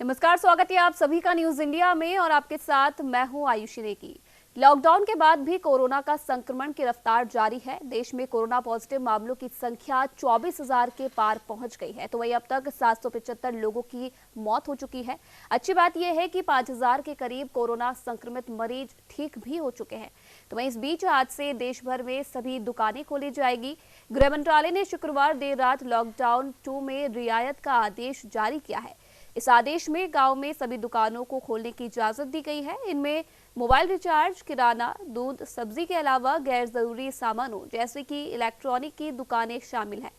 नमस्कार, स्वागत है आप सभी का न्यूज इंडिया में और आपके साथ मैं हूं आयुषी नेगी। लॉकडाउन के बाद भी कोरोना का संक्रमण की रफ्तार जारी है। देश में कोरोना पॉजिटिव मामलों की संख्या 24,000 के पार पहुंच गई है। तो वहीं अब तक 775 लोगों की मौत हो चुकी है। अच्छी बात यह है कि 5,000 के करीब कोरोना संक्रमित मरीज ठीक भी हो चुके हैं। तो वहीं इस बीच आज से देश भर में सभी दुकानें खोली जाएगी। गृह मंत्रालय ने शुक्रवार देर रात लॉकडाउन 2 में रियायत का आदेश जारी किया है। इस आदेश में गांव में सभी दुकानों को खोलने की इजाजत दी गई है। इनमें मोबाइल रिचार्ज, किराना, दूध, सब्जी के अलावा गैर जरूरी सामानों जैसे कि इलेक्ट्रॉनिक की दुकानें शामिल हैं।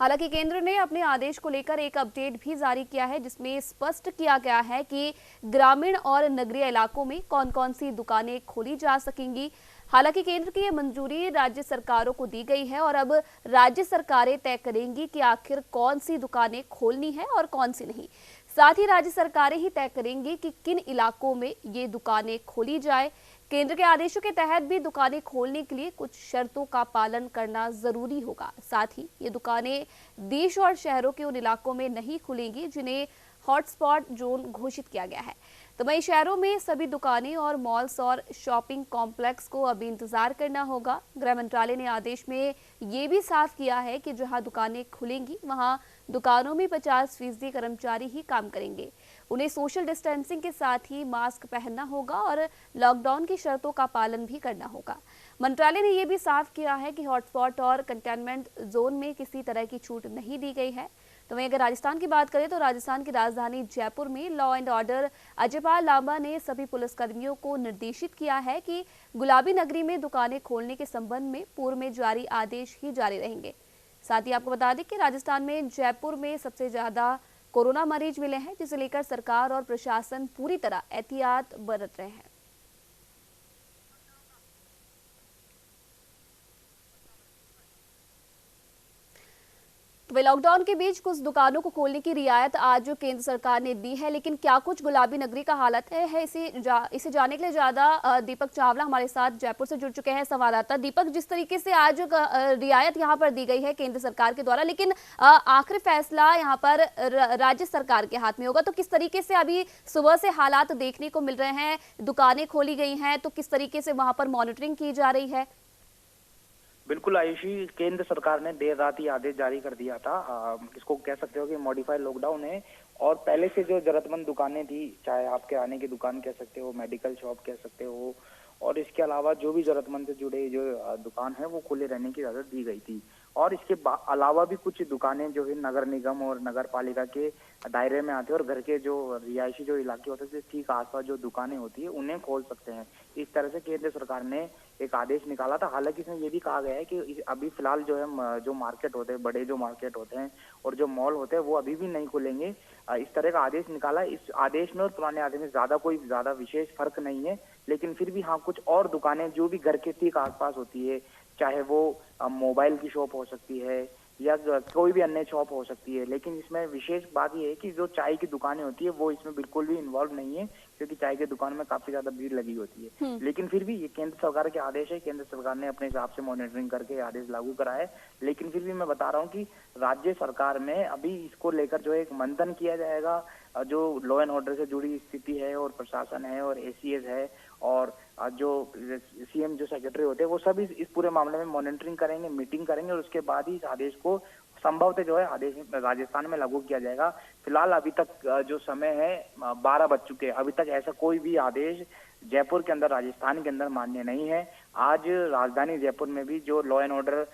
हालांकि केंद्र ने अपने आदेश को लेकर एक अपडेट भी जारी किया है, जिसमें स्पष्ट किया गया है कि ग्रामीण और नगरीय इलाकों में कौन कौन सी दुकानें खोली जा सकेंगी। हालांकि केंद्र की यह मंजूरी राज्य सरकारों को दी गई है और अब राज्य सरकारें तय करेंगी कि आखिर कौन सी दुकानें खोलनी है और कौन सी नहीं। साथ ही राज्य सरकारें ही तय करेंगी कि किन इलाकों में ये दुकानें खोली जाए। केंद्र के आदेशों के तहत भी दुकानें खोलने के लिए कुछ शर्तों का पालन करना जरूरी होगा। साथ ही ये दुकानें देश और शहरों के उन इलाकों में नहीं खुलेंगी जिन्हें हॉटस्पॉट जोन घोषित किया गया है। तो वहीं शहरों में सभी दुकानें और मॉल्स और शॉपिंग कॉम्प्लेक्स को अभी इंतजार करना होगा। गृह मंत्रालय ने आदेश में ये भी साफ किया है कि जहां दुकानें खुलेंगी वहां दुकानों में 50% कर्मचारी ही काम करेंगे। उन्हें सोशल डिस्टेंसिंग के साथ ही मास्क पहनना होगा और लॉकडाउन की शर्तों का पालन भी करना होगा। मंत्रालय ने यह भी साफ किया है कि हॉटस्पॉट और कंटेनमेंट जोन में किसी तरह की छूट नहीं दी गई है। तो वहीं अगर राजस्थान की बात करें तो राजस्थान की राजधानी जयपुर में law and order Ajaypal Lamba ने सभी पुलिसकर्मियों को निर्देशित किया है कि गुलाबी नगरी में दुकानें खोलने के संबंध में पूर्व में जारी आदेश ही जारी रहेंगे। साथ ही आपको बता दें कि राजस्थान में जयपुर में सबसे ज्यादा कोरोना मरीज मिले हैं, जिसे लेकर सरकार और प्रशासन पूरी तरह एहतियात बरत रहे हैं। तो लॉकडाउन के बीच कुछ दुकानों को खोलने की रियायत आज केंद्र सरकार ने दी है, लेकिन क्या कुछ गुलाबी नगरी का हालत है इसे जानने के लिए ज्यादा दीपक चावला हमारे साथ जयपुर से जुड़ चुके हैं, संवाददाता। दीपक, जिस तरीके से आज रियायत यहां पर दी गई है केंद्र सरकार के द्वारा, लेकिन आखिरी फैसला यहां पर राज्य सरकार के हाथ में होगा, तो किस तरीके से अभी सुबह से हालात देखने को मिल रहे हैं? दुकानें खोली गई हैं तो किस तरीके से वहां पर मॉनिटरिंग की जा रही है? बिल्कुल आयुषी, केंद्र सरकार ने देर रात ही आदेश जारी कर दिया था। इसको कह सकते हो कि मॉडिफाइड लॉकडाउन है। और पहले से जो जरूरतमंद दुकानें थी, चाहे आप किराने की दुकान कह सकते हो, मेडिकल शॉप कह सकते हो, और इसके अलावा जो भी जरूरतमंद से जुड़े जो दुकान है वो खुले रहने की इजाजत दी गई थी। और इसके अलावा भी कुछ दुकानें जो है नगर निगम और नगर पालिका के दायरे में आते हैं और घर के जो रिहायशी जो इलाके होते हैं ठीक आसपास जो दुकानें होती है उन्हें खोल सकते हैं। इस तरह से केंद्र सरकार ने एक आदेश निकाला था। हालांकि इसमें ये भी कहा गया है कि अभी फिलहाल जो है जो मार्केट होते हैं, बड़े जो मार्केट होते हैं और जो मॉल होते हैं वो अभी भी नहीं खुलेंगे। इस तरह का आदेश निकाला। इस आदेश में और पुराने आदेश में ज्यादा विशेष फर्क नहीं है, लेकिन फिर भी हाँ, कुछ और दुकानें जो भी घर के ठीक आसपास होती है, चाहे वो मोबाइल की शॉप हो सकती है या कोई भी अन्य शॉप हो सकती है। लेकिन इसमें विशेष बात यह है कि जो चाय की दुकानें होती है वो इसमें बिल्कुल भी इन्वॉल्व नहीं है, क्योंकि चाय की दुकान में काफी ज्यादा भीड़ लगी होती है। लेकिन फिर भी ये केंद्र सरकार के आदेश है, केंद्र सरकार ने अपने हिसाब से मॉनिटरिंग करके आदेश लागू करा है। लेकिन फिर भी मैं बता रहा हूँ कि राज्य सरकार में अभी इसको लेकर जो है एक मंथन किया जाएगा। जो लॉ एंड ऑर्डर से जुड़ी स्थिति है और प्रशासन है और एसीएस है और जो सीएम जो सेक्रेटरी होते हैं वो सब इस पूरे मामले में मॉनिटरिंग करेंगे, मीटिंग करेंगे और उसके बाद ही इस आदेश को संभवतः जो है आदेश राजस्थान में लागू किया जाएगा। फिलहाल अभी तक जो समय है 12 बज चुके हैं, अभी तक ऐसा कोई भी आदेश जयपुर के अंदर, राजस्थान के अंदर मान्य नहीं है। आज राजधानी जयपुर में भी जो law and order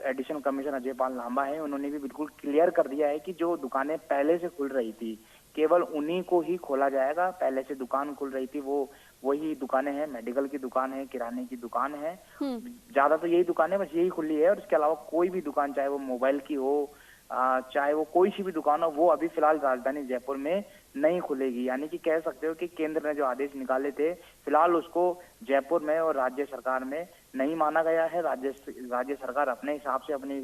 additional commissioner Ajaypal Lamba है, उन्होंने भी बिल्कुल क्लियर कर दिया है कि जो दुकानें पहले से खुल रही थी केवल उन्हीं को ही खोला जाएगा। पहले से दुकान खुल रही थी वो वही दुकानें हैं, मेडिकल की दुकान है, किराने की दुकान है, ज्यादा तो यही दुकान है, बस यही खुली है। और इसके अलावा कोई भी दुकान, चाहे वो मोबाइल की हो, चाहे वो कोई सी भी दुकान हो, वो अभी फिलहाल राजधानी जयपुर में नहीं खुलेगी। यानी कि कह सकते हो कि केंद्र ने जो आदेश निकाले थे फिलहाल उसको जयपुर में और राज्य सरकार में नहीं माना गया है। राज्य सरकार अपने हिसाब से अपनी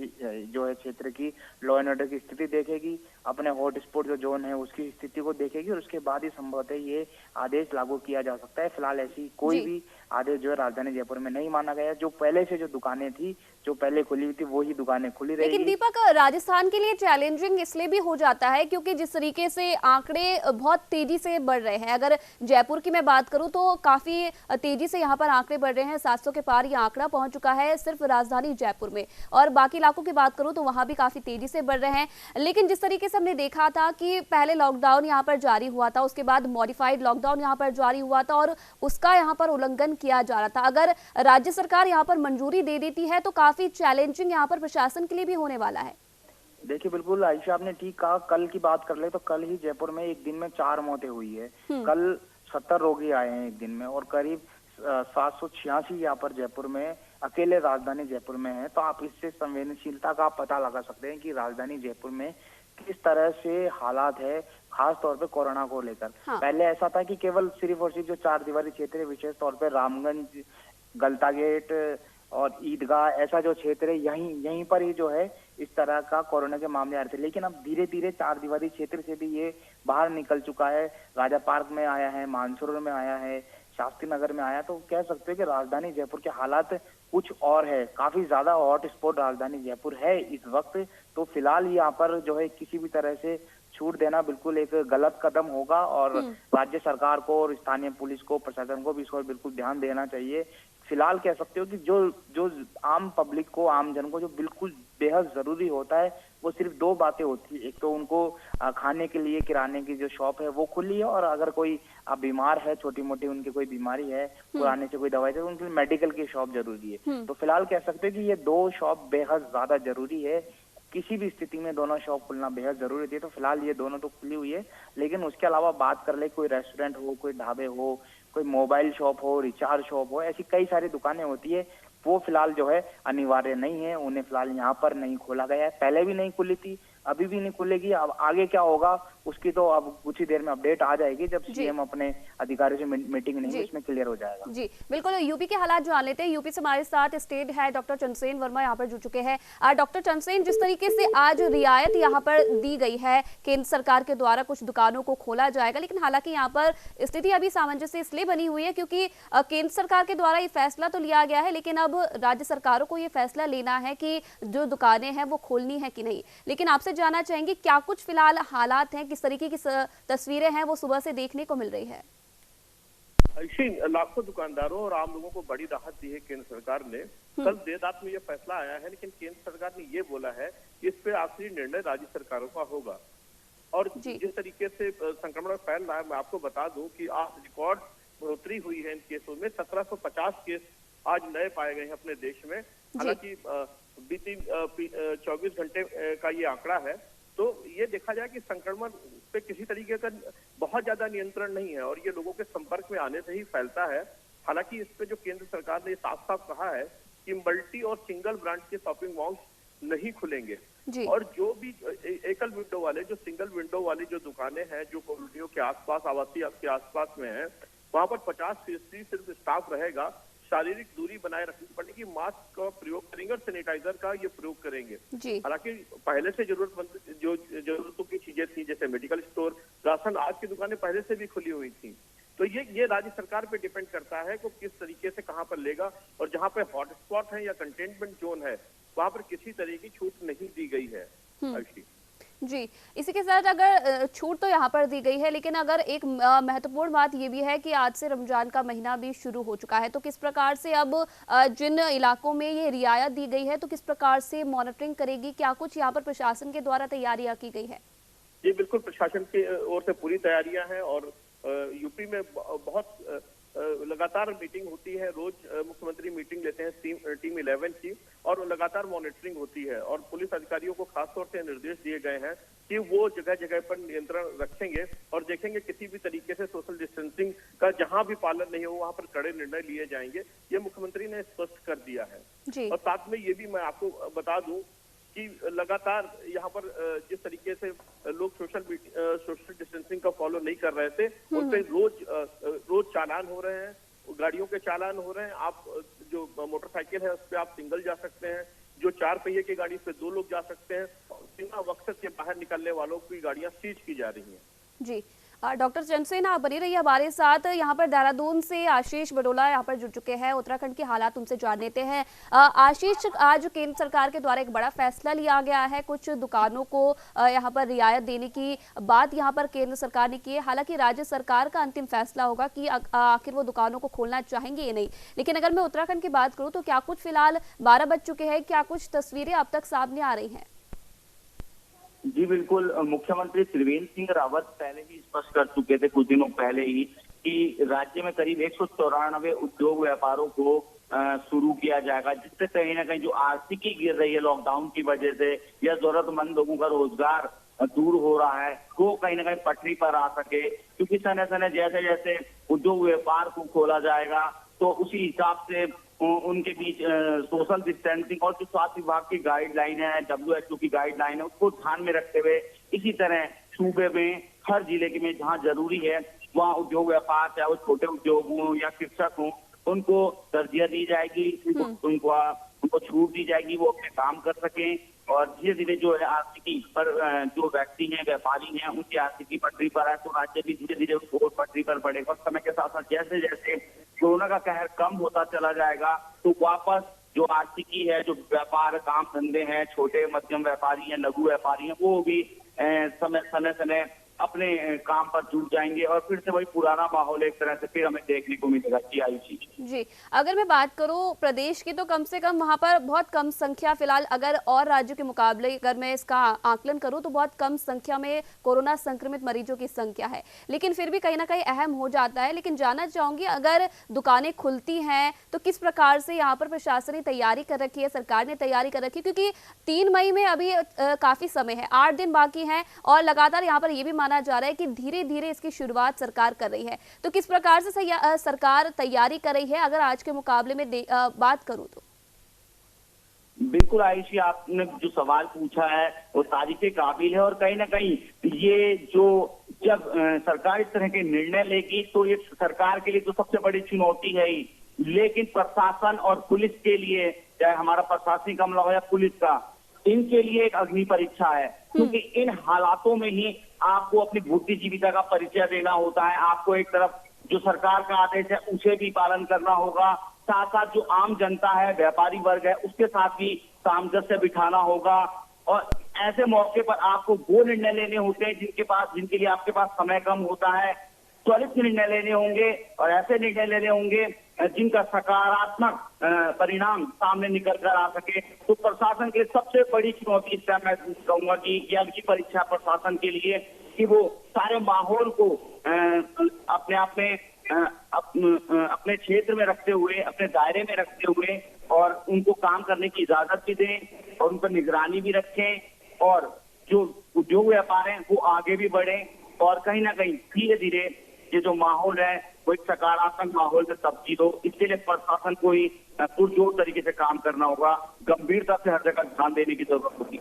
जो है क्षेत्र की लॉ एंड ऑर्डर की स्थिति देखेगी, अपने हॉटस्पॉट जो जोन है उसकी स्थिति को देखेगी और उसके बाद ही संभवतः ये आदेश लागू किया जा सकता है। फिलहाल ऐसी कोई भी आदेश जो है राजधानी जयपुर में नहीं माना गया। जो पहले से जो दुकानें थी जो पहले खुली हुई थी वही दुकानें खुली रहेगी। लेकिन दीपक, राजस्थान के लिए चैलेंजिंग इसलिए भी हो जाता है क्योंकि जिस तरीके से आंकड़े बहुत तेजी से बढ़ रहे हैं। अगर जयपुर की मैं बात करूं तो काफी तेजी से यहाँ पर आंकड़े बढ़ रहे हैं। 700 के पार ये आंकड़ा पहुंच चुका है सिर्फ राजधानी जयपुर में, और बाकी इलाकों की बात करूं तो वहां भी काफी तेजी से बढ़ रहे हैं। लेकिन जिस तरीके से हमने देखा था कि पहले लॉकडाउन यहाँ पर जारी हुआ था, उसके बाद मॉडिफाइड लॉकडाउन यहाँ पर जारी हुआ था और उसका यहाँ पर उल्लंघन किया जा रहा था। अगर राज्य सरकार यहाँ पर मंजूरी दे देती है तो काफी चैलेंजिंग यहाँ पर प्रशासन के लिए भी होने वाला है। देखिए बिल्कुल आयशा, आपने ठीक कहा। कल की बात कर ले तो कल ही जयपुर में एक दिन में 4 मौतें हुई है। कल 70 रोगी आए हैं एक दिन में, और करीब 786 यहाँ पर जयपुर में अकेले राजधानी जयपुर में है। तो आप इससे संवेदनशीलता का पता लगा सकते हैं कि राजधानी जयपुर में किस तरह से हालात है, खास तौर पे कोरोना को लेकर। हाँ। पहले ऐसा था कि केवल सिर्फ और सिर्फ जो 4 दीवारी क्षेत्र है, विशेष तौर पे रामगंज, गलता गेट और ईदगाह, ऐसा जो क्षेत्र है यहीं पर ही जो है इस तरह का कोरोना के मामले आ रहे थे। लेकिन अब धीरे धीरे 4 दीवारी क्षेत्र से भी ये बाहर निकल चुका है। राजा पार्क में आया है, मानसरोवर में आया है, शास्त्री नगर में आया। तो कह सकते हो कि राजधानी जयपुर के हालात कुछ और है। काफी ज्यादा हॉट स्पॉट राजधानी जयपुर है इस वक्त। तो फिलहाल यहाँ पर जो है किसी भी तरह से छूट देना बिल्कुल एक गलत कदम होगा, और राज्य सरकार को और स्थानीय पुलिस को, प्रशासन को भी इस पर बिल्कुल ध्यान देना चाहिए। फिलहाल कह सकते हो कि जो आम पब्लिक को, आम जन को जो बिल्कुल बेहद जरूरी होता है, वो सिर्फ 2 बातें होती है। एक तो उनको खाने के लिए किराने की जो शॉप है वो खुली है, और अगर कोई बीमार है, छोटी मोटी उनकी कोई बीमारी है, पुराने से कोई दवाई, तो उनके लिए मेडिकल की शॉप जरूरी है। तो फिलहाल कह सकते हैं कि ये 2 शॉप बेहद ज्यादा जरूरी है। किसी भी स्थिति में दोनों शॉप खुलना बेहद जरूरी थी। तो फिलहाल ये दोनों तो खुली हुई है, लेकिन उसके अलावा बात कर ले, कोई रेस्टोरेंट हो, कोई ढाबे हो, कोई मोबाइल शॉप हो, रिचार्ज शॉप हो, ऐसी कई सारी दुकानें होती है, वो फिलहाल जो है अनिवार्य नहीं है। उन्हें फिलहाल यहाँ पर नहीं खोला गया है। पहले भी नहीं खुली थी, अभी भी नहीं खुलेगी। अब आगे क्या होगा उसकी तो अब कुछ ही देर में अपडेट आ जाएगी, जब सीएम अपने अधिकारियों से मीटिंग लेंगे, उसमें क्लियर हो जाएगा। जी बिल्कुल, यूपी के हालात जान लेते हैं। यूपी से हमारे साथ स्टेट है डॉक्टर चंद्रसेन वर्मा यहाँ पर जुड़ चुके हैं। डॉक्टर चंद्रसेन, जिस तरीके से आज रियायत यहाँ पर दी गई है केंद्र सरकार के द्वारा, कुछ दुकानों को खोला जाएगा, लेकिन हालांकि यहाँ पर स्थिति अभी सामंजस्य इसलिए बनी हुई है क्योंकि केंद्र सरकार के द्वारा ये फैसला तो लिया गया है, लेकिन अब राज्य सरकारों को ये फैसला लेना है कि जो दुकानें हैं वो खोलनी है कि नहीं। लेकिन आपसे जानना चाहेंगे क्या कुछ फिलहाल हालात हैं, किस तरीके की तस्वीरें हैं वो सुबह से देखने को मिल रही है? लाखों दुकानदारों और आम लोगों को बड़ी राहत दी है केंद्र सरकार ने। कल देर रात में यह फैसला आया है, लेकिन केंद्र सरकार ने ये बोला है कि इस पे आखिरी निर्णय राज्य सरकारों का होगा। और जिस तरीके से संक्रमण फैल रहा है, मैं आपको बता दूं कि आज रिकॉर्ड बढ़ोतरी हुई है इन केसों में। 1750 केस आज नए पाए गए हैं अपने देश में। हालांकि बीती 24 घंटे का ये आंकड़ा है। तो ये देखा जाए कि संक्रमण पे किसी तरीके का बहुत ज्यादा नियंत्रण नहीं है, और ये लोगों के संपर्क में आने से ही फैलता है। हालांकि इस पे जो केंद्र सरकार ने साफ साफ कहा है कि मल्टी और सिंगल ब्रांड के शॉपिंग मॉल्स नहीं खुलेंगे, और जो भी एकल विंडो वाले, जो सिंगल विंडो वाली जो दुकानें हैं, जो कॉलोनियों के आसपास, आवासीय के आसपास में है, वहां पर 50% सिर्फ स्टाफ रहेगा। शारीरिक दूरी बनाए रखनी पड़ेगी, मास्क का प्रयोग करेंगे और सैनिटाइजर का ये प्रयोग करेंगे। हालांकि पहले से जरूरतमंद जो जरूरतों की चीजें थी, जैसे मेडिकल स्टोर, राशन, आज की दुकानें पहले से भी खुली हुई थी। तो ये राज्य सरकार पे डिपेंड करता है कि किस तरीके से कहां पर लेगा, और जहां पे हॉटस्पॉट है या कंटेनमेंट जोन है, वहां पर किसी तरह की छूट नहीं दी गई है। जी, इसी के साथ अगर छूट तो यहाँ पर दी गई है, लेकिन अगर एक महत्वपूर्ण बात ये भी है कि आज से रमजान का महीना भी शुरू हो चुका है, तो किस प्रकार से अब जिन इलाकों में ये रियायत दी गई है, तो किस प्रकार से मॉनिटरिंग करेगी? क्या कुछ यहाँ पर प्रशासन के द्वारा तैयारियां की गई है? जी बिल्कुल, प्रशासन की ओर से पूरी तैयारियां हैं, और यूपी में बहुत लगातार मीटिंग होती है। रोज मुख्यमंत्री मीटिंग लेते हैं टीम 11 की, और लगातार मॉनिटरिंग होती है। और पुलिस अधिकारियों को खास तौर से निर्देश दिए गए हैं कि वो जगह जगह पर नियंत्रण रखेंगे, और देखेंगे किसी भी तरीके से सोशल डिस्टेंसिंग का जहां भी पालन नहीं हो, वहां पर कड़े निर्णय लिए जाएंगे। ये मुख्यमंत्री ने स्पष्ट कर दिया है। और साथ में ये भी मैं आपको बता दूं कि लगातार यहाँ पर जिस तरीके से लोग सोशल डिस्टेंसिंग का फॉलो नहीं कर रहे थे, उन पे रोज चालान हो रहे हैं, गाड़ियों के चालान हो रहे हैं। आप जो मोटरसाइकिल है उस पे आप सिंगल जा सकते हैं, जो 4 पहिए की गाड़ी पे 2 लोग जा सकते हैं, और बिना मकसद के बाहर निकलने वालों की गाड़ियां सीज की जा रही हैं। जी, डॉक्टर चंद्रसेन, आप बनी रहिए हमारे साथ। यहाँ पर देहरादून से आशीष बडोला यहाँ पर जुड़ चुके हैं, उत्तराखंड के हालात उनसे जान लेते हैं। आशीष, आज केंद्र सरकार के द्वारा एक बड़ा फैसला लिया गया है, कुछ दुकानों को यहाँ पर रियायत देने की बात यहाँ पर केंद्र सरकार ने की है। हालांकि राज्य सरकार का अंतिम फैसला होगा कि आखिर वो दुकानों को खोलना चाहेंगे या नहीं। लेकिन अगर मैं उत्तराखंड की बात करूँ तो क्या कुछ फिलहाल 12 बज चुके हैं, क्या कुछ तस्वीरें अब तक सामने आ रही हैं? जी बिल्कुल, मुख्यमंत्री त्रिवेंद्र सिंह रावत पहले ही स्पष्ट कर चुके थे कुछ दिनों पहले ही कि राज्य में करीब 194 उद्योग व्यापारों को शुरू किया जाएगा, जिससे कहीं ना कहीं जो आर्थिकी गिर रही है लॉकडाउन की वजह से या जरूरतमंद लोगों का रोजगार दूर हो रहा है, वो कहीं ना कहीं पटरी पर आ सके। क्योंकि समय समय जैसे जैसे उद्योग व्यापार को खोला जाएगा तो उसी हिसाब से उनके बीच सोशल डिस्टेंसिंग और जो स्वास्थ्य विभाग की गाइडलाइन है, WHO की गाइडलाइन है, उसको ध्यान में रखते हुए इसी तरह सूबे में हर जिले के में जहाँ जरूरी है वहाँ उद्योग व्यापार, चाहे वो छोटे उद्योग हों या शिक्षक हों, उनको तरजीह दी जाएगी, उनको छूट दी जाएगी, वो अपने काम कर सकें। और धीरे धीरे जो है आर्थिकी पर जो व्यक्ति हैं, व्यापारी हैं, उनकी आर्थिकी पटरी पर है तो राज्य भी धीरे धीरे उसको पटरी पर बढ़ेगा। समय के साथ साथ जैसे जैसे कोरोना का कहर कम होता चला जाएगा तो वापस जो आर्थिकी है, जो व्यापार काम धंधे हैं, छोटे मध्यम व्यापारी हैं, लघु व्यापारी हैं, वो भी समय अपने काम पर जुट जाएंगे और फिर से वही पुराना माहौल एक तरह से फिर हमें देखने को मिलेगा। जी आयुषी जी, अगर मैं बात करूं प्रदेश की तो कम से कम वहां पर बहुत कम संख्या फिलहाल, अगर और राज्यों के मुकाबले अगर मैं इसका आकलन करूं तो बहुत कम संख्या में कोरोना संक्रमित मरीजों की संख्या है, लेकिन फिर भी कहीं ना कहीं अहम हो जाता है। लेकिन जानना चाहूंगी, अगर दुकानें खुलती हैं तो किस प्रकार से यहाँ पर प्रशासन ने तैयारी कर रखी है, सरकार ने तैयारी कर रखी है? क्योंकि 3 मई में अभी काफी समय है, 8 दिन बाकी हैं और लगातार यहाँ पर यह भी माना जा रहा है कि धीरे धीरे इसकी शुरुआत सरकार कर रही है। तो किस प्रकार से सरकार तैयारी कर रही है अगर आज के मुकाबले में बात करूं तो? बिल्कुल आयुषी, आपने जो सवाल पूछा है वो तारीफ काबिल है और कहीं ना कहीं ये जो जब सरकार इस तरह के निर्णय लेगी तो ये सरकार के लिए तो सबसे बड़ी चुनौती है ही, लेकिन प्रशासन और पुलिस के लिए, चाहे हमारा प्रशासनिक अमला हो या पुलिस का, इनके लिए एक अग्नि परीक्षा है। क्योंकि इन हालातों में ही आपको अपनी बुद्धि जीविका का परिचय देना होता है। आपको एक तरफ जो सरकार का आदेश है उसे भी पालन करना होगा, साथ साथ जो आम जनता है, व्यापारी वर्ग है, उसके साथ भी सामंजस्य बिठाना होगा। और ऐसे मौके पर आपको वो निर्णय लेने होते हैं जिनके लिए आपके पास समय कम होता है। त्वरित निर्णय लेने होंगे और ऐसे निर्णय लेने होंगे जिनका सकारात्मक परिणाम सामने निकल कर आ सके। तो प्रशासन के लिए सबसे बड़ी चुनौती इस टाइम मैं कहूंगा कि यह अग्नि परीक्षा प्रशासन के लिए कि वो सारे माहौल को अपने आप में अपने क्षेत्र में रखते हुए, अपने दायरे में रखते हुए और उनको काम करने की इजाजत भी दें और उन पर निगरानी भी रखें और जो उद्योग व्यापार है वो आगे भी बढ़े और कहीं ना कहीं धीरे धीरे ये जो माहौल है वो एक सकारात्मक माहौल में तब्दील हो। इसके लिए प्रशासन को ही पुरजोर तरीके से काम करना होगा, गंभीरता से हर जगह ध्यान देने की जरूरत होगी।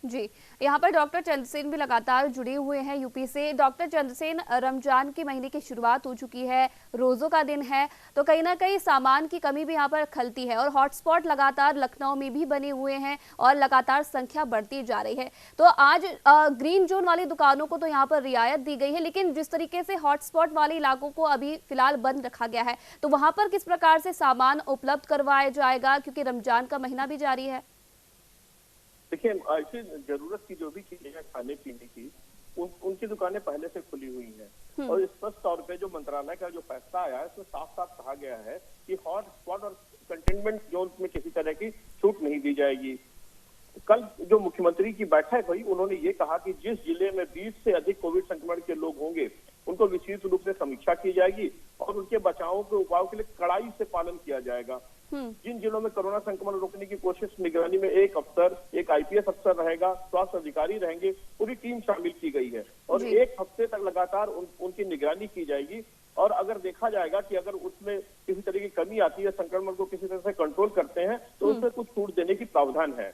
जी, यहाँ पर डॉक्टर चंद्रसेन भी लगातार जुड़े हुए हैं यूपी से। डॉक्टर चंद्रसेन, रमजान के महीने की शुरुआत हो चुकी है, रोजों का दिन है, तो कहीं ना कहीं सामान की कमी भी यहाँ पर खलती है और हॉटस्पॉट लगातार लखनऊ में भी बने हुए हैं और लगातार संख्या बढ़ती जा रही है। तो आज ग्रीन जोन वाली दुकानों को तो यहाँ पर रियायत दी गई है, लेकिन जिस तरीके से हॉटस्पॉट वाले इलाकों को अभी फिलहाल बंद रखा गया है, तो वहां पर किस प्रकार से सामान उपलब्ध करवाया जाएगा, क्योंकि रमजान का महीना भी जारी है? देखिए, ऐसी जरूरत की जो भी चीजें हैं खाने पीने की, उनकी दुकानें पहले से खुली हुई हैं और स्पष्ट तौर पे जो मंत्रालय का जो फैसला आया है उसमें साफ साफ कहा गया है कि हॉट स्पॉट और कंटेनमेंट जोन में किसी तरह की छूट नहीं दी जाएगी। कल जो मुख्यमंत्री की बैठक हुई, उन्होंने ये कहा कि जिस जिले में 20 से अधिक कोविड संक्रमण के लोग होंगे उनको विशेष रूप से समीक्षा की जाएगी और उनके बचाव के उपायों के लिए कड़ाई से पालन किया जाएगा। जिन जिलों में कोरोना संक्रमण रोकने की कोशिश, निगरानी में एक अफसर, एक IPS अफसर रहेगा, स्वास्थ्य अधिकारी रहेंगे, पूरी टीम शामिल की गई है और 1 हफ्ते तक लगातार उनकी निगरानी की जाएगी। और अगर देखा जाएगा कि अगर उसमें किसी तरह की कमी आती है, संक्रमण को किसी तरह से कंट्रोल करते हैं, तो उसमें कुछ छूट देने की प्रावधान है।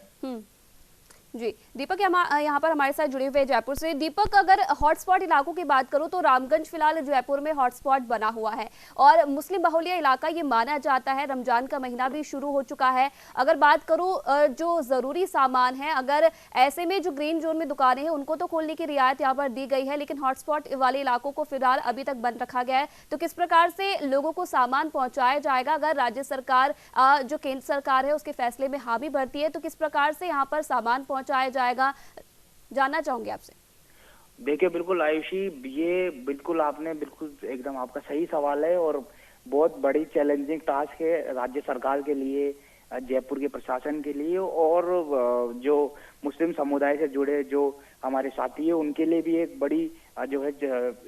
जी, दीपक यहाँ पर हमारे साथ जुड़े हुए जयपुर से। दीपक, अगर हॉटस्पॉट इलाकों की बात करूं तो रामगंज फिलहाल जयपुर में हॉटस्पॉट बना हुआ है और मुस्लिम बहुल्य इलाका ये माना जाता है। रमजान का महीना भी शुरू हो चुका है। अगर बात करूं जो जरूरी सामान है, अगर ऐसे में जो ग्रीन जोन में दुकानें हैं उनको तो खोलने की रियायत यहाँ पर दी गई है, लेकिन हॉटस्पॉट वाले इलाकों को फिलहाल अभी तक बंद रखा गया है। तो किस प्रकार से लोगों को सामान पहुंचाया जाएगा अगर राज्य सरकार जो केंद्र सरकार है उसके फैसले में हामी भरती है, तो किस प्रकार से यहाँ पर सामान पहुंचाया जाएगा, जानना चाहूंगी आपसे। देखिए बिल्कुल आयुषी, ये बिल्कुल आपने बिल्कुल एकदम आपका सही सवाल है और बहुत बड़ी चैलेंजिंग टास्क है राज्य सरकार के लिए, जयपुर के प्रशासन के लिए और जो मुस्लिम समुदाय से जुड़े जो हमारे साथी है उनके लिए भी एक बड़ी जो है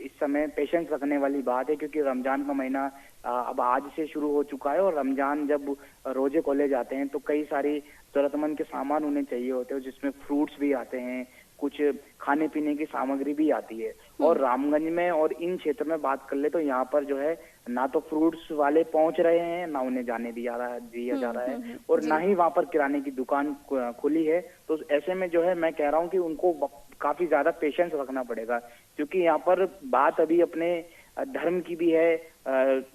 इस समय पेशेंस रखने वाली बात है, क्योंकि रमजान का महीना अब आज से शुरू हो चुका है और रमजान जब रोजे खोले जाते हैं तो कई सारी जरूरतमंद के सामान उन्हें चाहिए होते हैं, जिसमें फ्रूट्स भी आते हैं, कुछ खाने पीने की सामग्री भी आती है। और रामगंज में और इन क्षेत्र में बात कर ले तो यहाँ पर जो है ना तो फ्रूट्स वाले पहुंच रहे हैं, ना उन्हें जाने दिया जा रहा है और ना ही वहाँ पर किराने की दुकान खुली है। तो ऐसे में जो है मैं कह रहा हूँ कि उनको काफी ज्यादा पेशेंस रखना पड़ेगा, क्योंकि यहाँ पर बात अभी अपने धर्म की भी है।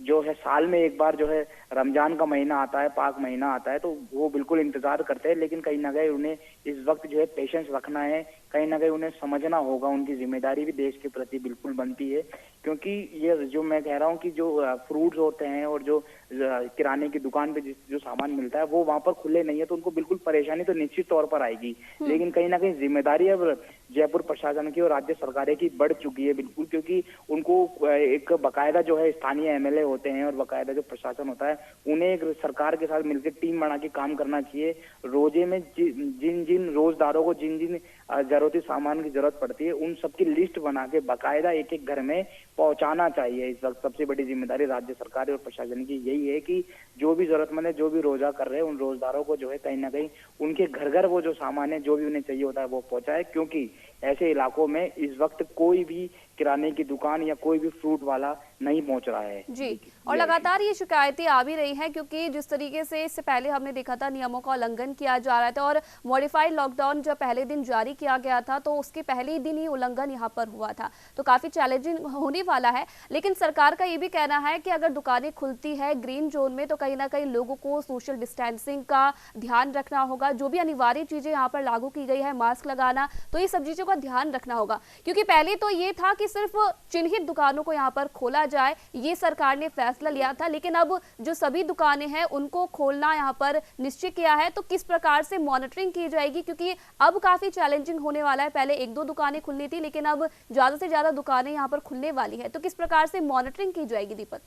जो है साल में एक बार जो है रमजान का महीना आता है, पाक महीना आता है, तो वो बिल्कुल इंतजार करते हैं, लेकिन कहीं ना कहीं उन्हें इस वक्त जो है पेशेंस रखना है, कहीं ना कहीं उन्हें समझना होगा, उनकी जिम्मेदारी भी देश के प्रति बिल्कुल बनती है। क्योंकि ये जो मैं कह रहा हूँ कि जो फ्रूट्स होते हैं और जो किराने की दुकान पे जो सामान मिलता है वो वहां पर खुले नहीं है, तो उनको बिल्कुल परेशानी तो निश्चित तौर पर आएगी। लेकिन कहीं ना कहीं जिम्मेदारी अब जयपुर प्रशासन की और राज्य सरकारें की बढ़ चुकी है बिल्कुल, क्योंकि उनको एक बकायदा जो है स्थानीय एमएलए होते हैं और बकायदा जो प्रशासन होता है उन्हें एक सरकार के साथ मिलकर टीम बना के काम करना चाहिए। रोजे में जिन जिन रोजदारों को जिन जिन जरूरती सामान की जरूरत पड़ती है उन सबकी लिस्ट बना के बकायदा एक एक घर में पहुंचाना चाहिए। इस वक्त सबसे बड़ी जिम्मेदारी राज्य सरकार और प्रशासन की यही है कि जो भी जरूरतमंद है, जो भी रोजा कर रहे हैं, उन रोजदारों को जो है कहीं ना कहीं उनके घर घर वो जो सामान है जो भी उन्हें चाहिए होता है वो पहुंचाए, क्योंकि ऐसे इलाकों में इस वक्त कोई भी किराने की दुकान या कोई भी फ्रूट वाला नहीं पहुंच रहा है। जी, और लगातार ये शिकायतें आ भी रही हैं, क्योंकि जिस तरीके से इससे पहले हमने देखा था नियमों का उल्लंघन किया जा रहा था और मॉडिफाइड लॉकडाउन जब पहले दिन जारी किया गया था तो उसके पहले ही दिन ही उल्लंघन यहाँ पर हुआ था, तो काफी चैलेंजिंग होने वाला है। लेकिन सरकार का ये भी कहना है कि अगर दुकानें खुलती है ग्रीन जोन में तो कहीं ना कहीं लोगों को सोशल डिस्टेंसिंग का ध्यान रखना होगा, जो भी अनिवार्य चीजें यहाँ पर लागू की गई है, मास्क लगाना, तो ये सब चीजों का ध्यान रखना होगा। क्योंकि पहले तो ये था कि सिर्फ चिन्हित दुकानों को यहाँ पर खोला जाए, ये सरकार ने फैसला लिया था, लेकिन अब जो सभी दुकानें हैं उनको खोलना यहाँ पर निश्चय किया है। तो किस प्रकार से मॉनिटरिंग की जाएगी, क्योंकि अब काफी चैलेंजिंग होने वाला है। पहले एक दो दुकानें खुलनी थी, लेकिन अब ज्यादा से ज्यादा दुकानें यहाँ पर खुलने वाली है, तो किस प्रकार से मॉनिटरिंग की जाएगी दीपक?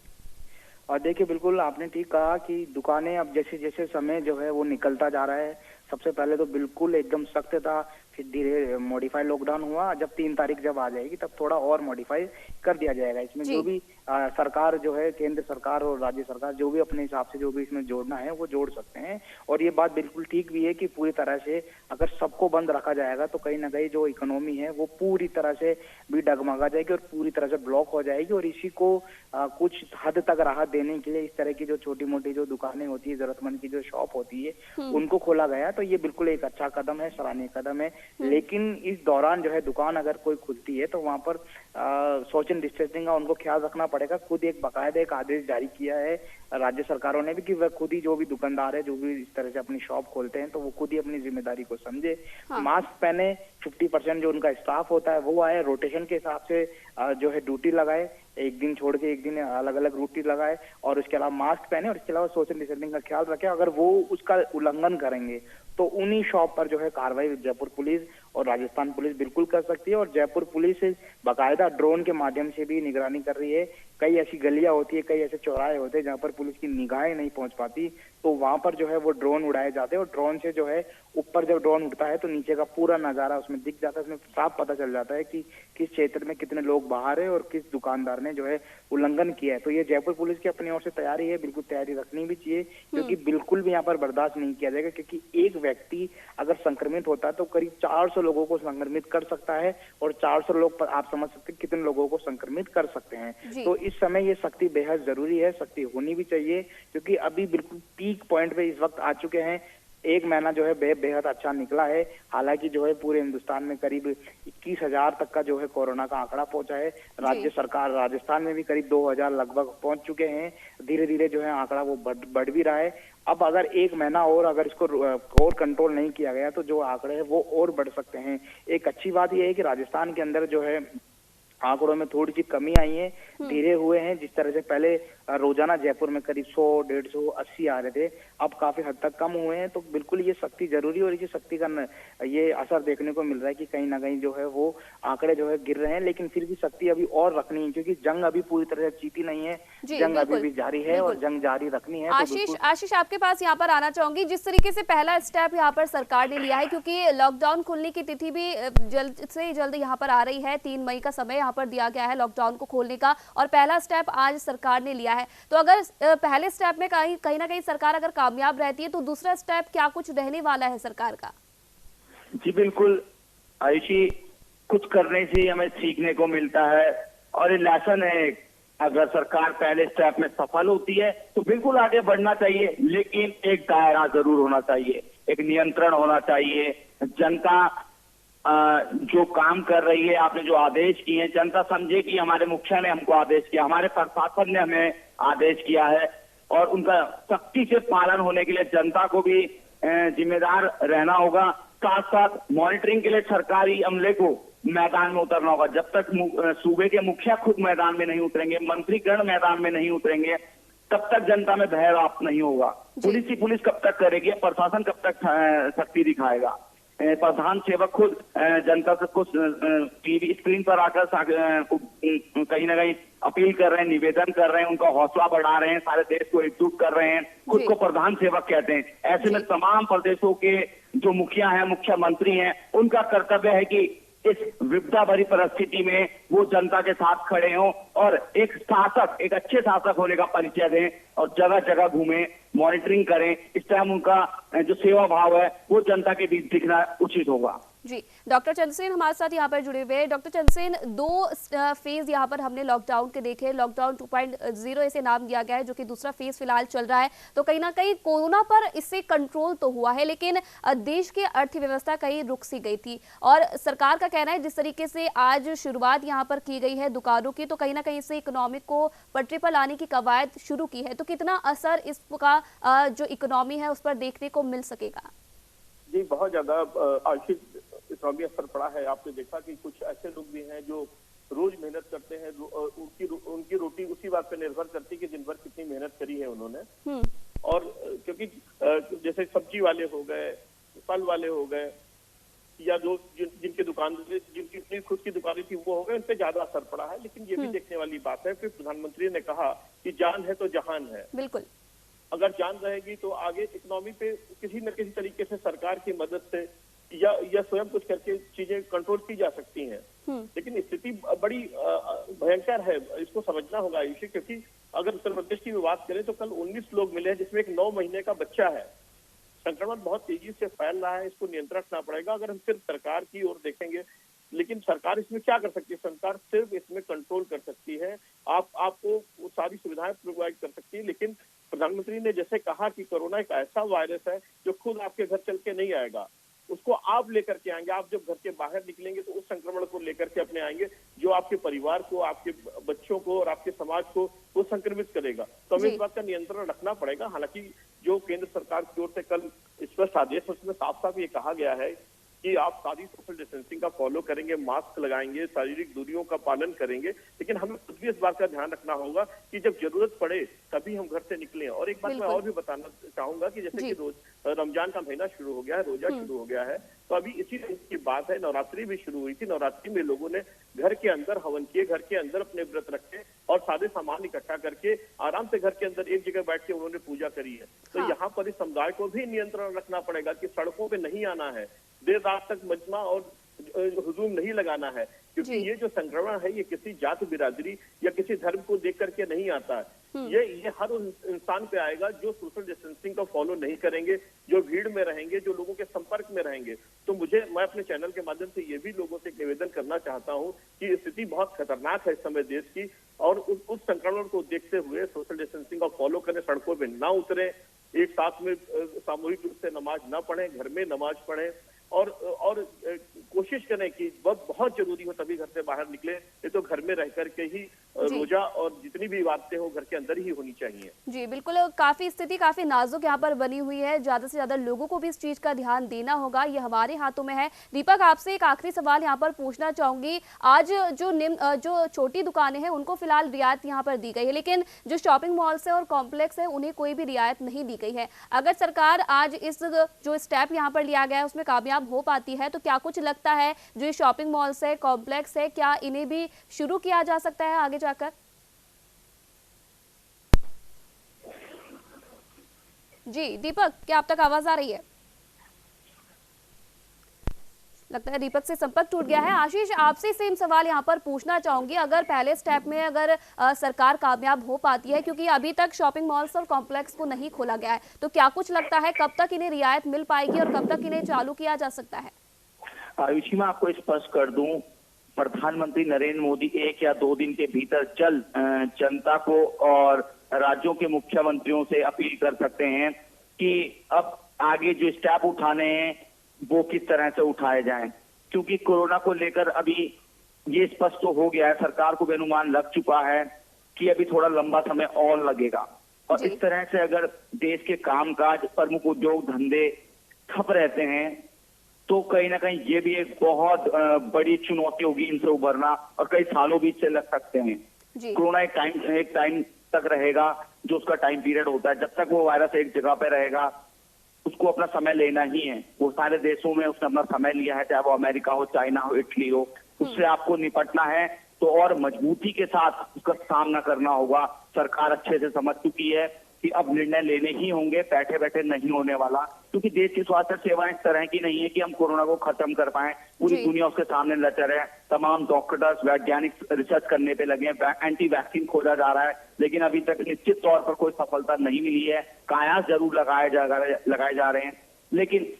और देखिए बिल्कुल आपने ठीक कहा कि दुकानें अब जैसे जैसे समय जो है वो निकलता जा रहा है, सबसे पहले तो बिल्कुल एकदम सख्त था, फिर धीरे मॉडिफाइड लॉकडाउन हुआ, जब 3 तारीख जब आ जाएगी तब थोड़ा और मॉडिफाई कर दिया जाएगा। इसमें जो भी सरकार जो है, केंद्र सरकार और राज्य सरकार जो भी अपने हिसाब से जो भी इसमें जोड़ना है वो जोड़ सकते हैं। और ये बात बिल्कुल ठीक भी है कि पूरी तरह से अगर सबको बंद रखा जाएगा तो कहीं ना कहीं जो इकोनॉमी है वो पूरी तरह से भी डगमगा जाएगी और पूरी तरह से ब्लॉक हो जाएगी। और इसी को कुछ हद तक राहत देने के लिए इस तरह की जो छोटी मोटी जो दुकानें होती है, जरूरतमंद की जो शॉप होती है, उनको खोला गया। तो ये बिल्कुल एक अच्छा कदम है, सराहनीय कदम है। लेकिन इस दौरान जो है दुकान अगर कोई खुलती है तो वहां पर सोशल डिस्टेंसिंग का उनको ख्याल रखना पड़ेगा। खुद एक बाकायदा एक आदेश जारी किया है राज्य सरकारों ने भी कि वह खुद ही जो भी दुकानदार है, जो भी इस तरह से अपनी शॉप खोलते हैं, तो वो खुद ही अपनी जिम्मेदारी को समझे, मास्क पहने, 50% जो उनका स्टाफ होता है वो आए, रोटेशन के हिसाब से जो है ड्यूटी लगाए, एक दिन छोड़ के एक दिन अलग अलग ड्यूटी लगाए, और उसके अलावा मास्क पहने और इसके अलावा सोशल डिस्टेंसिंग का ख्याल रखे। अगर वो उसका उल्लंघन करेंगे तो उन्हीं शॉप पर जो है कार्रवाई जयपुर पुलिस और राजस्थान पुलिस बिल्कुल कर सकती है। और जयपुर पुलिस बाकायदा ड्रोन के माध्यम से भी निगरानी कर रही है। कई ऐसी गलियां होती है, कई ऐसे चौराहे होते हैं जहां पर पुलिस की निगाहें नहीं पहुंच पाती, तो वहां पर जो है वो ड्रोन उड़ाए जाते हैं। और ड्रोन से जो है ऊपर जब ड्रोन उड़ता है तो नीचे का पूरा नजारा उसमें दिख जाता है, उसमें साफ पता चल जाता है कि किस क्षेत्र में कितने लोग बाहर है और किस दुकानदार ने जो है उल्लंघन किया है। तो ये जयपुर पुलिस की अपनी ओर से तैयारी है, बिल्कुल तैयारी रखनी भी चाहिए, क्योंकि बिल्कुल भी यहाँ पर बर्दाश्त नहीं किया जाएगा। क्योंकि एक व्यक्ति अगर संक्रमित होता है तो करीब 400 लोगों को संक्रमित कर सकता है, और 400 लोग पर आप समझ सकते हैं कितने लोगों को संक्रमित कर सकते हैं। तो इस समय ये सख्ती बेहद जरूरी है, सख्ती होनी भी चाहिए, क्योंकि अभी बिल्कुल पीक पॉइंट पे इस वक्त आ चुके हैं। एक महीना जो है बेहद अच्छा निकला है। हालांकि जो है पूरे हिंदुस्तान में करीब 21,000 तक का जो है कोरोना का आंकड़ा पहुंचा है। राज्य सरकार राजस्थान में भी करीब 2,000 लगभग पहुंच चुके हैं। धीरे धीरे जो है आंकड़ा वो बढ़ भी रहा है। अब अगर एक महीना और अगर इसको और कंट्रोल नहीं किया गया तो जो आंकड़े हैं वो और बढ़ सकते हैं। एक अच्छी बात यह है कि राजस्थान के अंदर जो है आंकड़ों में थोड़ी सी कमी आई है, धीरे हुए हैं। जिस तरह से पहले रोजाना जयपुर में करीब 100, 150, 80 आ रहे थे, अब काफी हद तक कम हुए हैं। तो बिल्कुल ये सख्ती जरूरी, और ये सख्ती का ये असर देखने को मिल रहा है कि कहीं ना कहीं जो है वो आंकड़े जो है गिर रहे हैं। लेकिन फिर भी सख्ती अभी और रखनी है, क्योंकि जंग अभी पूरी तरह से जीती नहीं है, जंग अभी भी जारी है और जंग जारी रखनी है। आशीष आपके पास यहाँ पर आना चाहूंगी। जिस तरीके से पहला स्टेप यहाँ पर सरकार ने लिया है, क्योंकि लॉकडाउन खुलने की तिथि भी जल्द से जल्द यहाँ पर आ रही है, 3 मई का समय यहाँ पर दिया गया है लॉकडाउन को खोलने का, और पहला स्टेप आज सरकार ने लिया है। तो अगर पहले स्टेप में कहीं ना कहीं सरकार अगर कामयाब रहती है तो दूसरा स्टेप क्या कुछ रहने वाला है सरकार का? जी बिल्कुल आयुषी, कुछ करने से हमें सीखने को मिलता है और ये लेसन है। अगर सरकार पहले स्टेप में सफल होती है तो बिल्कुल आगे बढ़ना चाहिए, लेकिन एक दायरा जरूर होना चाहिए, एक नियंत्रण होना चाहिए। जनता जो काम कर रही है, आपने जो आदेश किए हैं, जनता समझे कि हमारे मुखिया ने हमको आदेश किया, हमारे प्रशासन ने हमें आदेश किया है, और उनका सख्ती से पालन होने के लिए जनता को भी जिम्मेदार रहना होगा। साथ साथ मॉनिटरिंग के लिए सरकारी अमले को मैदान में उतरना होगा। जब तक सूबे के मुखिया खुद मैदान में नहीं उतरेंगे, मंत्रीगण मैदान में नहीं उतरेंगे, तब तक जनता में भय राप नहीं होगा। पुलिस ही पुलिस कब तक करेगी, प्रशासन कब तक सख्ती दिखाएगा? प्रधान सेवक खुद जनता से कुछ टीवी स्क्रीन पर आकर कहीं ना कहीं अपील कर रहे हैं, निवेदन कर रहे हैं, उनका हौसला बढ़ा रहे हैं, सारे देश को एकजुट कर रहे हैं, खुद को प्रधान सेवक कहते हैं। ऐसे में तमाम प्रदेशों के जो मुखिया हैं, मुख्यमंत्री हैं, उनका कर्तव्य है कि इस विपदा भरी परिस्थिति में वो जनता के साथ खड़े हों और एक शासक, एक अच्छे शासक होने का परिचय दें और जगह जगह घूमें, मॉनिटरिंग करें। इस टाइम उनका जो सेवा भाव है वो जनता के बीच दिखना उचित होगा। जी, डॉक्टर चंद्रसेन हमारे साथ यहाँ पर जुड़े हुए हैं। डॉक्टर चंद्रसेन, 2 फेज यहाँ पर हमने लॉकडाउन के देखे। लॉकडाउन 2.0 इसे नाम दिया गया है, जो कि दूसरा फेज फिलहाल चल रहा है। तो कहीं ना कहीं कोरोना पर इससे कंट्रोल तो हुआ है, लेकिन देश की अर्थव्यवस्था कहीं रुक सी गई थी, और सरकार का कहना है जिस तरीके से आज शुरुआत यहाँ पर की गई है दुकानों की, तो कहीं ना कहीं इससे इकोनॉमी को पटरी पर लाने की कवायद शुरू की है। तो कितना असर इसका जो इकोनॉमी है उस पर देखने को मिल सकेगा? जी, बहुत ज्यादा आर्थिक इकोनॉमी असर पड़ा है। आपने देखा कि कुछ ऐसे लोग भी हैं जो रोज मेहनत करते हैं, उनकी रोटी उसी बात पे निर्भर करती है कि दिन भर कितनी मेहनत करी है उन्होंने। और क्योंकि जैसे सब्जी वाले हो गए, फल वाले हो गए, या जो जिनकी दुकान, जिनकी अपनी खुद की दुकानें थी वो हो गए, उन पे ज्यादा असर पड़ा है। लेकिन ये भी देखने वाली बात है कि प्रधानमंत्री ने कहा कि जान है तो जहान है। बिल्कुल, अगर जान रहेगी तो आगे इकोनॉमी पे किसी न किसी तरीके से सरकार की मदद से या स्वयं कुछ करके चीजें कंट्रोल की जा सकती हैं। लेकिन स्थिति बड़ी भयंकर है, इसको समझना होगा आयुषी। क्योंकि अगर उत्तर प्रदेश की भी बात करें तो कल 19 लोग मिले हैं, जिसमें एक 9 महीने का बच्चा है। संक्रमण बहुत तेजी से फैल रहा है, इसको नियंत्रण रखना पड़ेगा। अगर हम सिर्फ सरकार की ओर देखेंगे, लेकिन सरकार इसमें क्या कर सकती है? सरकार सिर्फ इसमें कंट्रोल कर सकती है, आपको सारी सुविधाएं प्रोवाइड कर सकती है। लेकिन प्रधानमंत्री ने जैसे कहा कि कोरोना एक ऐसा वायरस है जो खुद आपके घर चल के नहीं आएगा, उसको आप लेकर के आएंगे। आप जब घर के बाहर निकलेंगे तो उस संक्रमण को लेकर के अपने आएंगे, जो आपके परिवार को, आपके बच्चों को और आपके समाज को वो संक्रमित करेगा। तो हमें इस बात का नियंत्रण रखना पड़ेगा। हालांकि जो केंद्र सरकार की ओर से कल स्पष्ट आदेश, उसमें साफ साफ ये कहा गया है कि आप सारी सोशल डिस्टेंसिंग का फॉलो करेंगे, मास्क लगाएंगे, शारीरिक दूरियों का पालन करेंगे। लेकिन हमें खुद भी इस बात का ध्यान रखना होगा कि जब जरूरत पड़े तभी हम घर से निकलें। और एक बात मैं और भी बताना चाहूंगा कि जैसे कि रमजान का महीना शुरू हो गया है, रोजा शुरू हो गया है, तो अभी इसी की बात है, नवरात्रि भी शुरू हुई थी। नवरात्रि में लोगों ने घर के अंदर हवन किए, घर के अंदर अपने व्रत रखे और सारे सामान इकट्ठा करके आराम से घर के अंदर एक जगह बैठ के उन्होंने पूजा करी है। तो यहाँ पर इस समुदाय को भी नियंत्रण रखना पड़ेगा कि सड़कों पे नहीं आना है, देर रात तक मजमा और हुजूम नहीं लगाना है। क्योंकि ये जो संक्रमण है ये किसी जाति बिरादरी या किसी धर्म को देख करके नहीं आता है। ये हर इंसान पे आएगा जो सोशल डिस्टेंसिंग का फॉलो नहीं करेंगे, जो भीड़ में रहेंगे, जो लोगों के संपर्क में रहेंगे। तो मैं अपने चैनल के माध्यम से ये भी लोगों से निवेदन करना चाहता हूँ कि स्थिति बहुत खतरनाक है इस समय देश की, और उस संक्रमण को देखते हुए सोशल डिस्टेंसिंग का फॉलो करें, सड़कों पर ना उतरे, एक साथ में सामूहिक रूप से नमाज न पढ़ें, घर में नमाज पढ़ें और कोशिश करें कि वक्त बहुत जरूरी हो तभी घर से बाहर निकले, ये तो घर में रह करके ही रोजा और जितनी भी इबादतें हो घर के अंदर ही होनी चाहिए। जी बिल्कुल, काफी स्थिति काफी नाजुक यहाँ पर बनी हुई है, ज्यादा से ज्यादा लोगों को भी इस चीज का ध्यान देना होगा, ये हमारे हाथों में है। दीपक, आपसे एक आखिरी सवाल यहाँ पर पूछना चाहूंगी, आज जो छोटी दुकानें हैं उनको फिलहाल रियायत यहाँ पर दी गई है, लेकिन जो शॉपिंग मॉल्स है और कॉम्प्लेक्स है उन्हें कोई भी रियायत नहीं दी गई है। अगर सरकार आज इस जो स्टेप यहाँ पर लिया गया है उसमें कामयाब हो पाती है तो क्या कुछ लगता है जो ये शॉपिंग मॉल्स है, कॉम्प्लेक्स है, क्या इन्हें भी शुरू किया जा सकता है आगे जाकर? जी दीपक, क्या आप तक आवाज आ रही है? लगता है दीपक से संपर्क टूट गया है। आशीष, आपसे सेम सवाल यहाँ पर पूछना चाहूंगी, अगर पहले स्टेप में अगर सरकार कामयाब हो पाती है, क्योंकि अभी तक शॉपिंग मॉल्स और कॉम्प्लेक्स को नहीं खोला गया है, तो क्या कुछ लगता है कब तक इन्हें रियायत मिल पाएगी और कब तक इन्हें चालू किया जा सकता है? आयुषी, मैं आपको स्पष्ट कर दूं, प्रधानमंत्री नरेंद्र मोदी 1 या 2 दिन के भीतर जनता को और राज्यों के मुख्यमंत्रियों से अपील कर सकते हैं कि अब आगे जो स्टेप उठाने हैं वो किस तरह से उठाए जाएं, क्योंकि कोरोना को लेकर अभी ये स्पष्ट तो हो गया है, सरकार को भी अनुमान लग चुका है कि अभी थोड़ा लंबा समय और लगेगा। और इस तरह से अगर देश के कामकाज, प्रमुख उद्योग धंधे ठप रहते हैं तो कहीं ना कहीं ये भी एक बहुत बड़ी चुनौती होगी इनसे उभरना, और कई सालों भी इससे लग सकते हैं। कोरोना एक टाइम तक रहेगा जो उसका टाइम पीरियड होता है, जब तक वो वायरस एक जगह पे रहेगा उसको अपना समय लेना ही है। वो सारे देशों में उसने अपना समय लिया है, चाहे वो अमेरिका हो, चाइना हो, इटली हो, उससे आपको निपटना है तो और मजबूती के साथ उसका सामना करना होगा। सरकार अच्छे से समझ चुकी है कि अब निर्णय लेने ही होंगे, बैठे बैठे नहीं होने वाला, क्योंकि देश की स्वास्थ्य सेवाएं इस तरह की नहीं है कि हम कोरोना को खत्म कर पाए। पूरी दुनिया उसके सामने लचर है, तमाम डॉक्टर्स, वैज्ञानिक रिसर्च करने पे लगे हैं, एंटी वैक्सीन खोजा जा रहा है, लेकिन अभी तक निश्चित तौर पर कोई सफलता नहीं मिली है। कयास जरूर लगाए जा रहे हैं, लेकिन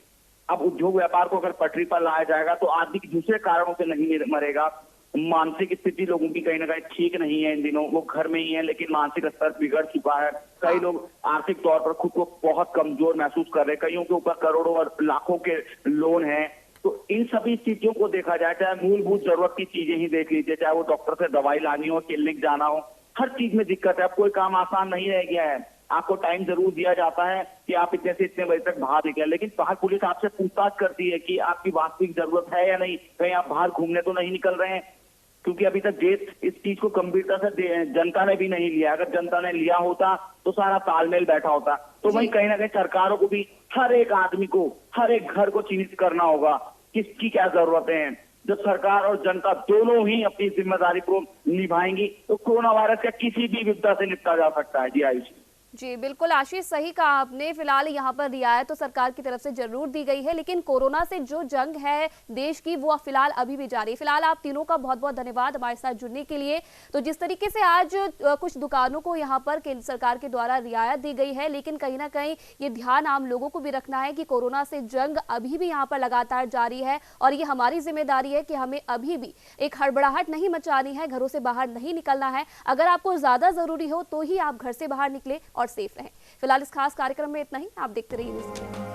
अब उद्योग व्यापार को अगर पटरी पर लाया जाएगा तो आदमी दूसरे कारणों से नहीं मरेगा। मानसिक स्थिति लोगों की कहीं ना कहीं ठीक नहीं है इन दिनों, वो घर में ही है लेकिन मानसिक स्तर बिगड़ चुका है। कई लोग आर्थिक तौर पर खुद को बहुत कमजोर महसूस कर रहे हैं, कईयों के ऊपर करोड़ों और लाखों के लोन हैं। तो इन सभी चीजों को देखा जाए, चाहे मूलभूत जरूरत की चीजें ही देख लीजिए, चाहे वो डॉक्टर से दवाई लानी हो, क्लिनिक जाना हो, हर चीज में दिक्कत है। अब कोई काम आसान नहीं रह गया है। आपको टाइम जरूर दिया जाता है कि आप इतने से इतने बजे तक बाहर निकले, लेकिन बाहर पुलिस आपसे पूछताछ करती है कि आपकी वास्तविक जरूरत है या नहीं, कहीं आप बाहर घूमने तो नहीं निकल रहे हैं, क्योंकि अभी तक देश इस चीज को गंभीरता से जनता ने भी नहीं लिया। अगर जनता ने लिया होता तो सारा तालमेल बैठा होता। तो वही कहीं ना कहीं सरकारों को भी हर एक आदमी को, हर एक घर को चिन्हित करना होगा किसकी क्या जरूरतें हैं। जब सरकार और जनता दोनों ही अपनी जिम्मेदारी को निभाएंगी तो कोरोना वायरस का किसी भी विपदा से निपटा जा सकता है। जी आयुष जी बिल्कुल आशीष, सही कहा आपने। फिलहाल यहाँ पर रियायत तो सरकार की तरफ से जरूर दी गई है, लेकिन कोरोना से जो जंग है देश की वो फिलहाल अभी भी जारी है। फिलहाल आप तीनों का बहुत बहुत धन्यवाद हमारे साथ जुड़ने के लिए। तो जिस तरीके से आज कुछ दुकानों को यहाँ पर केंद्र सरकार के द्वारा रियायत दी गई है, लेकिन कहीं ना कहीं ये ध्यान आम लोगों को भी रखना है कि कोरोना से जंग अभी भी यहाँ पर लगातार जारी है और ये हमारी जिम्मेदारी है कि हमें अभी भी एक हड़बड़ाहट नहीं मचानी है, घरों से बाहर नहीं निकलना है। अगर आपको ज्यादा जरूरी हो तो ही आप घर से बाहर निकले और सेफ रहें। फिलहाल इस खास कार्यक्रम में इतना ही। आप देखते रहिए न्यूज़।